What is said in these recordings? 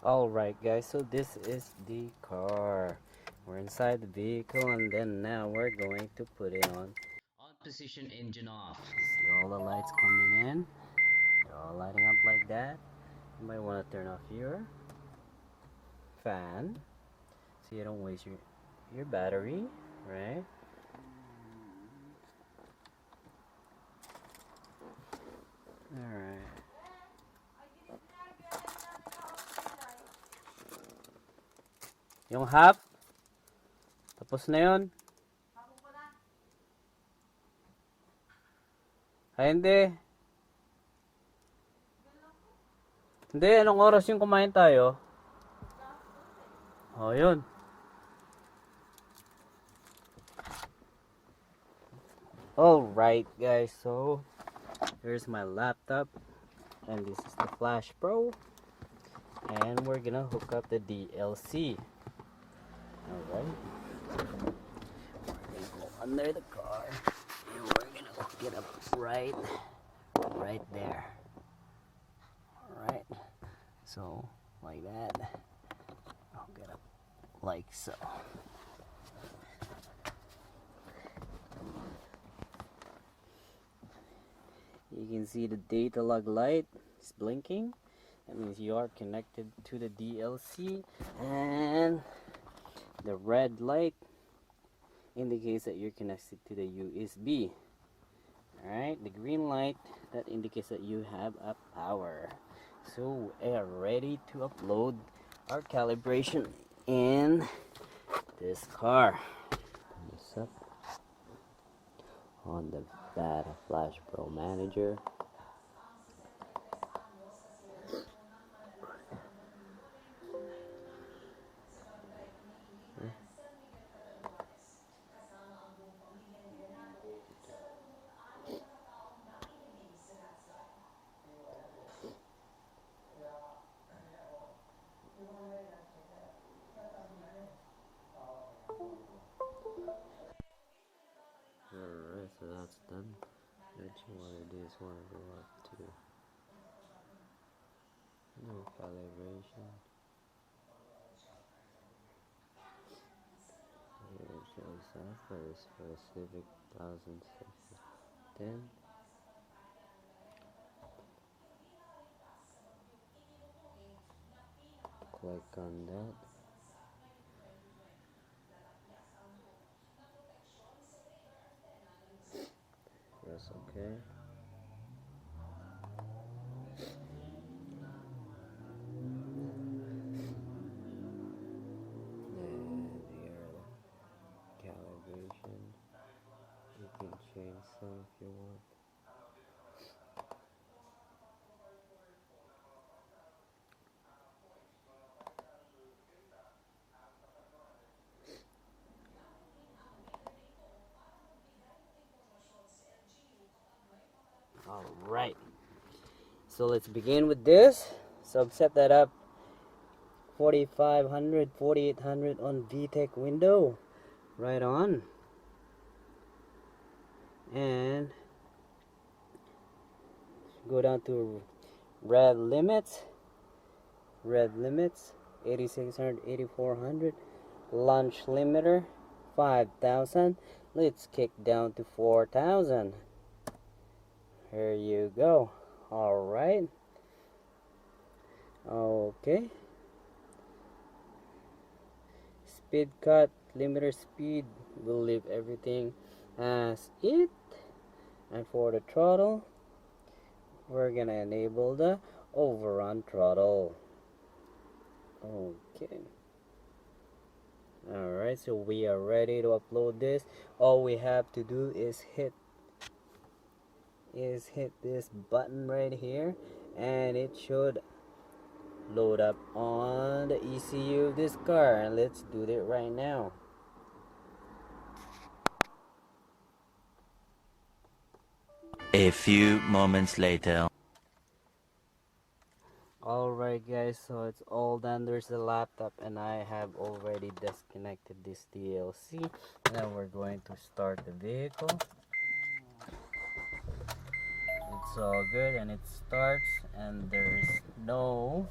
Alright guys, so this is the car. We're inside the vehicle and then now we're going to put it on position, engine off. See all the lights coming in. They're all lighting up like that. You might want to turn off your fan so you don't waste your battery, right? Alright. Yung half, tapos na yun. Ay, hindi. Hindi, anong oras yung kumain tayo? Oh, yun. Alright guys, so here's my laptop and this is the Flashpro and we're gonna hook up the DLC. Alright, we're gonna go under the car and we're gonna hook it up right there. Alright, so like that, hook it up like so. You can see the data log light is blinking. That means you are connected to the DLC, and the red light indicates that you're connected to the USB. Alright, the green light, that indicates that you have a power. So we are ready to upload our calibration in this car. What's up? Hondata Flashpro Manager. Alright, so that's done. What you want to do is want to go up to new calibration. Here it shows that first for the Civic 10. Click on that. Press OK. And here, calibration. You can change some if you want. Alright, so let's begin with this. So I've set that up 4500, 4800 on VTech window. Right on. And go down to red limits. 8600, 8400. Launch limiter 5000. Let's kick down to 4000. Here you go. Alright. Okay. Speed cut, limiter speed, we'll leave everything as it. And for the throttle, we're gonna enable the overrun throttle. Okay. Alright, so we are ready to upload this. All we have to do is hit this button right here and it should load up on the ECU of this car, and let's do that right now. A few moments later. Alright guys, so it's all done. There's the laptop and I have already disconnected this DLC. Now we're going to start the vehicle. It's all good and it starts and there's no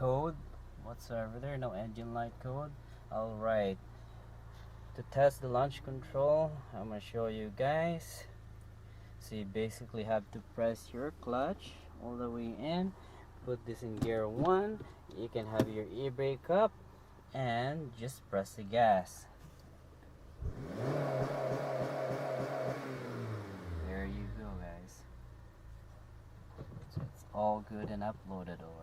code whatsoever there, no engine light code. Alright, to test the launch control, I'm gonna show you guys. So you basically have to press your clutch all the way in, put this in gear 1, you can have your e-brake up, and just press the gas. There you go, guys. So it's all good and uploaded over.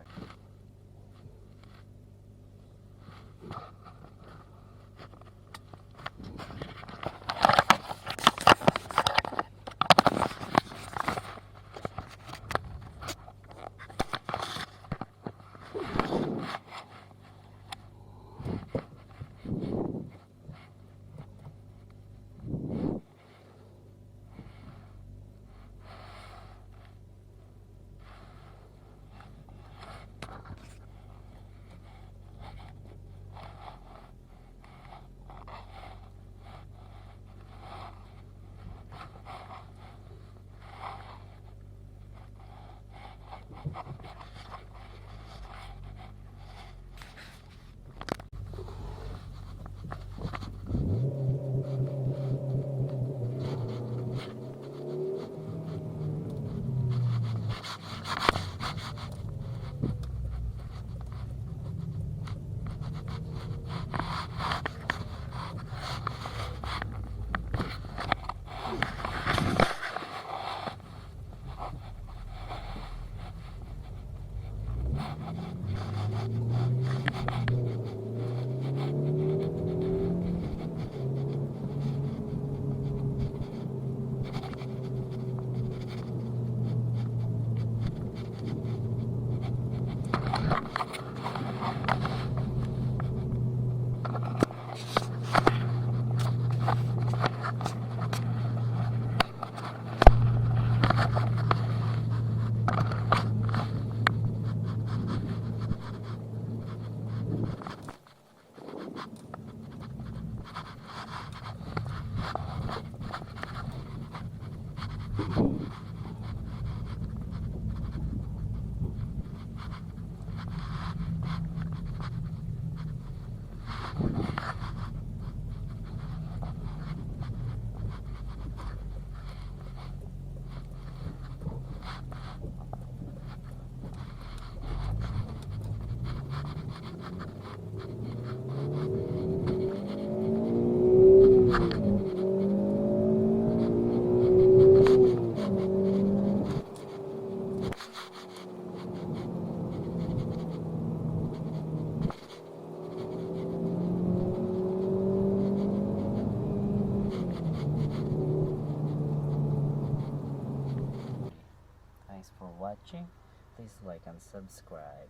Thanks for watching. Please like and subscribe.